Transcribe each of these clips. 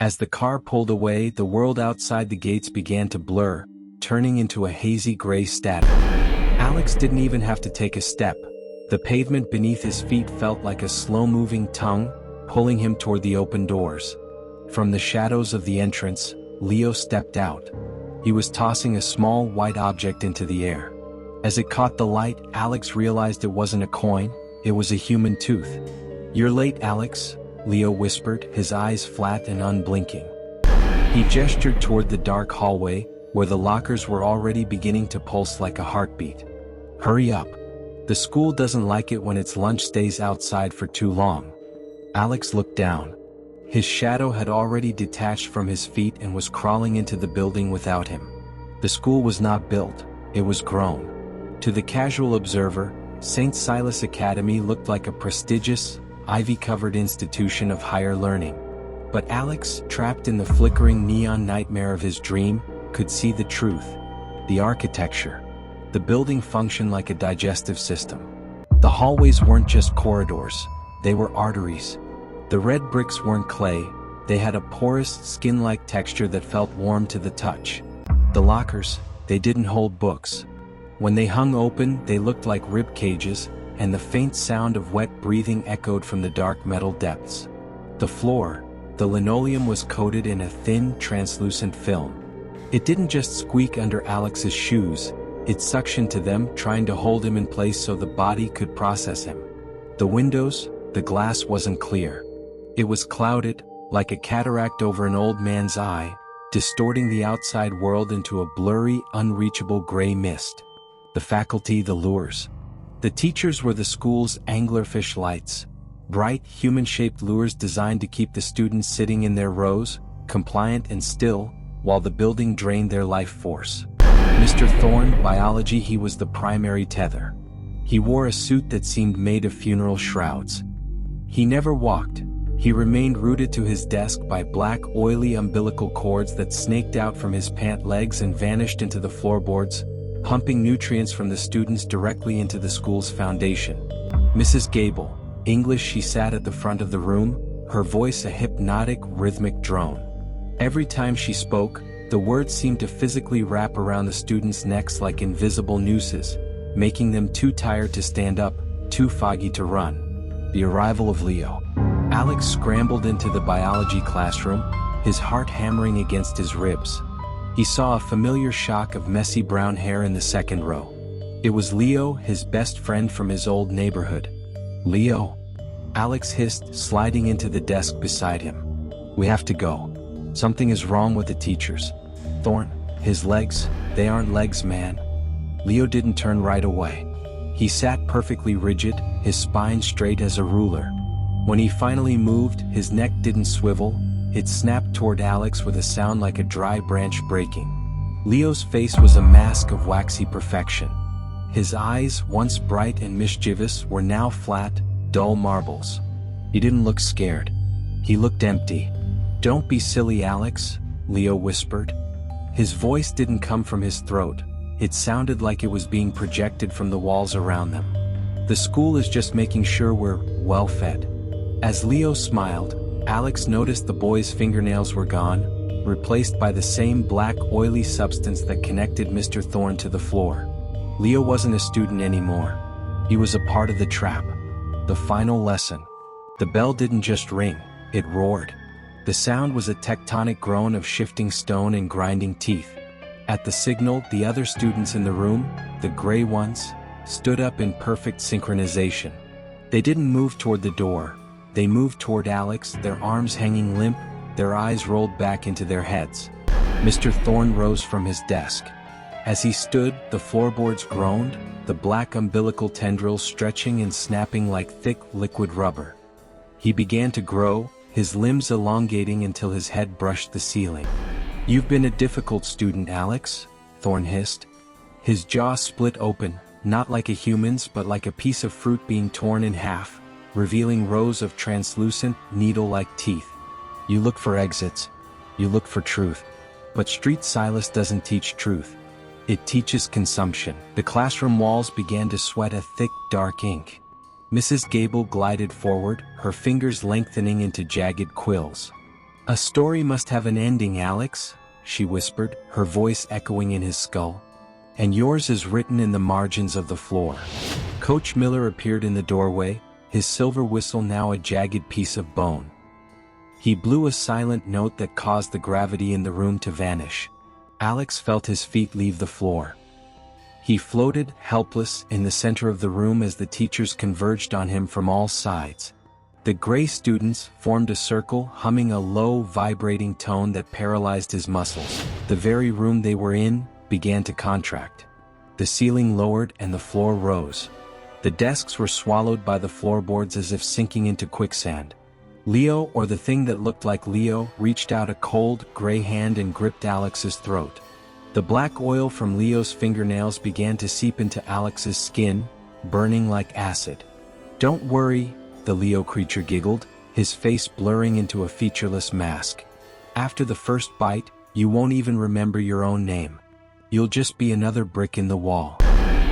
As the car pulled away, the world outside the gates began to blur, turning into a hazy gray static. Alex didn't even have to take a step. The pavement beneath his feet felt like a slow-moving tongue, pulling him toward the open doors. From the shadows of the entrance, Leo stepped out. He was tossing a small white object into the air. As it caught the light, Alex realized it wasn't a coin, it was a human tooth. "You're late, Alex," Leo whispered, his eyes flat and unblinking. He gestured toward the dark hallway, where the lockers were already beginning to pulse like a heartbeat. "Hurry up. The school doesn't like it when its lunch stays outside for too long." Alex looked down. His shadow had already detached from his feet and was crawling into the building without him. The school was not built, it was grown. To the casual observer, St. Silas Academy looked like a prestigious, ivy-covered institution of higher learning. But Alex, trapped in the flickering neon nightmare of his dream, could see the truth. The architecture. The building functioned like a digestive system. The hallways weren't just corridors, they were arteries. The red bricks weren't clay, they had a porous, skin-like texture that felt warm to the touch. The lockers, they didn't hold books. When they hung open, they looked like rib cages, and the faint sound of wet breathing echoed from the dark metal depths. The floor, the linoleum was coated in a thin, translucent film. It didn't just squeak under Alex's shoes, it suctioned to them, trying to hold him in place so the body could process him. The windows, the glass wasn't clear. It was clouded, like a cataract over an old man's eye, distorting the outside world into a blurry, unreachable gray mist. The faculty, the lures. The teachers were the school's anglerfish lights, bright, human-shaped lures designed to keep the students sitting in their rows, compliant and still, while the building drained their life force. Mr. Thorne, biology, he was the primary tether. He wore a suit that seemed made of funeral shrouds. He never walked. He remained rooted to his desk by black, oily umbilical cords that snaked out from his pant legs and vanished into the floorboards, pumping nutrients from the students directly into the school's foundation. Mrs. Gable, English, she sat at the front of the room, her voice a hypnotic, rhythmic drone. Every time she spoke, the words seemed to physically wrap around the students' necks like invisible nooses, making them too tired to stand up, too foggy to run. The arrival of Leo. Alex scrambled into the biology classroom, his heart hammering against his ribs. He saw a familiar shock of messy brown hair in the second row. It was Leo, his best friend from his old neighborhood. "Leo?" Alex hissed, sliding into the desk beside him. "We have to go. Something is wrong with the teachers." "Thorne, his legs, they aren't legs, man." Leo didn't turn right away. He sat perfectly rigid, his spine straight as a ruler. When he finally moved, his neck didn't swivel, it snapped toward Alex with a sound like a dry branch breaking. Leo's face was a mask of waxy perfection. His eyes, once bright and mischievous, were now flat, dull marbles. He didn't look scared. He looked empty. "Don't be silly, Alex," Leo whispered. His voice didn't come from his throat. It sounded like it was being projected from the walls around them. "The school is just making sure we're well-fed." As Leo smiled, Alex noticed the boy's fingernails were gone, replaced by the same black, oily substance that connected Mr. Thorne to the floor. Leo wasn't a student anymore. He was a part of the trap. The final lesson. The bell didn't just ring, it roared. The sound was a tectonic groan of shifting stone and grinding teeth. At the signal, the other students in the room, the gray ones, stood up in perfect synchronization. They didn't move toward the door. They moved toward Alex, their arms hanging limp, their eyes rolled back into their heads. Mr. Thorne rose from his desk. As he stood, the floorboards groaned, the black umbilical tendrils stretching and snapping like thick, liquid rubber. He began to grow, his limbs elongating until his head brushed the ceiling. "You've been a difficult student, Alex," Thorne hissed. His jaw split open, not like a human's but like a piece of fruit being torn in half, revealing rows of translucent, needle-like teeth. "You look for exits. You look for truth. But Street Silas doesn't teach truth. It teaches consumption." The classroom walls began to sweat a thick, dark ink. Mrs. Gable glided forward, her fingers lengthening into jagged quills. "A story must have an ending, Alex," she whispered, her voice echoing in his skull. "And yours is written in the margins of the floor." Coach Miller appeared in the doorway, his silver whistle now a jagged piece of bone. He blew a silent note that caused the gravity in the room to vanish. Alex felt his feet leave the floor. He floated, helpless, in the center of the room as the teachers converged on him from all sides. The gray students formed a circle, humming a low, vibrating tone that paralyzed his muscles. The very room they were in began to contract. The ceiling lowered and the floor rose. The desks were swallowed by the floorboards as if sinking into quicksand. Leo, or the thing that looked like Leo, reached out a cold, gray hand and gripped Alex's throat. The black oil from Leo's fingernails began to seep into Alex's skin, burning like acid. "Don't worry," the Leo creature giggled, his face blurring into a featureless mask. "After the first bite, you won't even remember your own name. You'll just be another brick in the wall."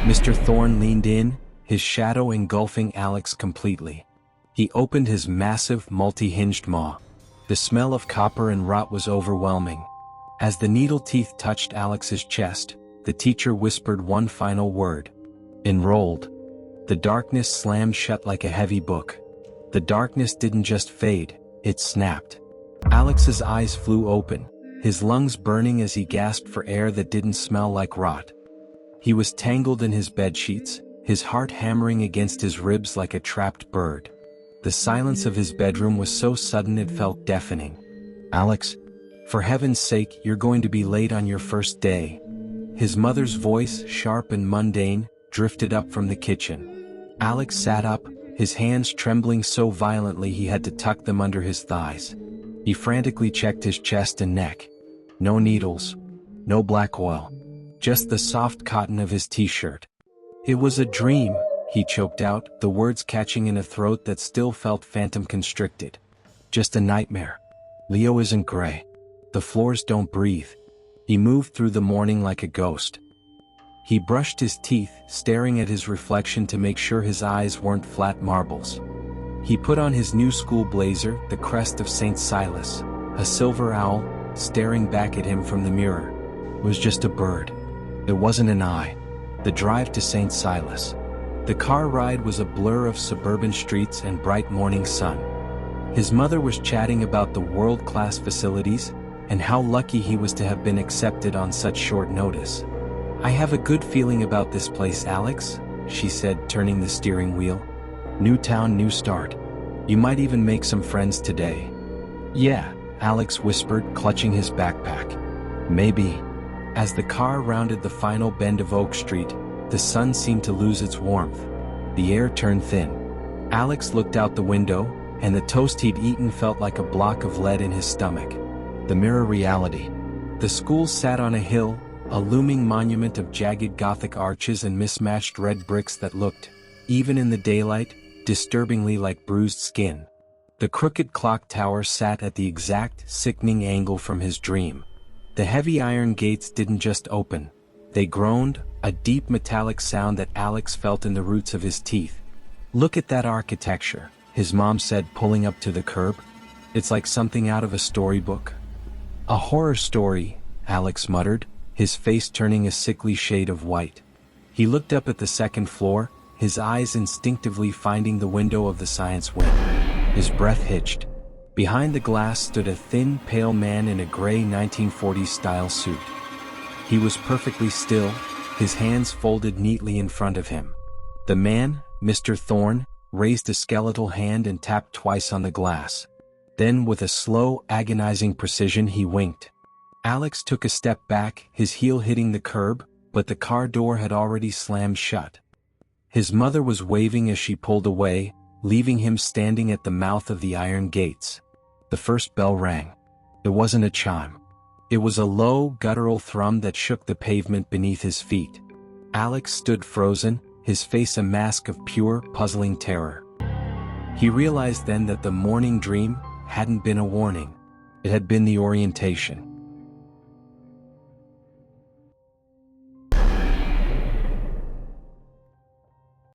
Mr. Thorne leaned in, his shadow engulfing Alex completely. He opened his massive, multi-hinged maw. The smell of copper and rot was overwhelming. As the needle teeth touched Alex's chest, the teacher whispered one final word. "Enrolled." The darkness slammed shut like a heavy book. The darkness didn't just fade, it snapped. Alex's eyes flew open, his lungs burning as he gasped for air that didn't smell like rot. He was tangled in his bedsheets, his heart hammering against his ribs like a trapped bird. The silence of his bedroom was so sudden it felt deafening. "Alex, for heaven's sake, you're going to be late on your first day." His mother's voice, sharp and mundane, drifted up from the kitchen. Alex sat up, his hands trembling so violently he had to tuck them under his thighs. He frantically checked his chest and neck. No needles, no black oil, just the soft cotton of his t-shirt. "It was a dream," he choked out, the words catching in a throat that still felt phantom-constricted. "Just a nightmare. Leo isn't gray. The floors don't breathe." He moved through the morning like a ghost. He brushed his teeth, staring at his reflection to make sure his eyes weren't flat marbles. He put on his new school blazer, the crest of St. Silas. A silver owl, staring back at him from the mirror. It was just a bird. It wasn't an eye. The drive to St. Silas. The car ride was a blur of suburban streets and bright morning sun. His mother was chatting about the world-class facilities, and how lucky he was to have been accepted on such short notice. "I have a good feeling about this place, Alex," she said, turning the steering wheel. "New town, new start. You might even make some friends today." "Yeah," Alex whispered, clutching his backpack. "Maybe." As the car rounded the final bend of Oak Street, the sun seemed to lose its warmth. The air turned thin. Alex looked out the window, and the toast he'd eaten felt like a block of lead in his stomach. The mirror reality. The school sat on a hill, a looming monument of jagged Gothic arches and mismatched red bricks that looked, even in the daylight, disturbingly like bruised skin. The crooked clock tower sat at the exact, sickening angle from his dream. The heavy iron gates didn't just open. They groaned, a deep metallic sound that Alex felt in the roots of his teeth. "Look at that architecture," his mom said, pulling up to the curb. "It's like something out of a storybook." "A horror story," Alex muttered, his face turning a sickly shade of white. He looked up at the second floor, his eyes instinctively finding the window of the science wing. His breath hitched. Behind the glass stood a thin, pale man in a gray 1940s-style suit. He was perfectly still, his hands folded neatly in front of him. The man, Mr. Thorne, raised a skeletal hand and tapped twice on the glass. Then, with a slow, agonizing precision, he winked. Alex took a step back, his heel hitting the curb, but the car door had already slammed shut. His mother was waving as she pulled away, leaving him standing at the mouth of the iron gates. The first bell rang. It wasn't a chime. It was a low, guttural thrum that shook the pavement beneath his feet. Alex stood frozen, his face a mask of pure, puzzling terror. He realized then that the morning dream hadn't been a warning. It had been the orientation.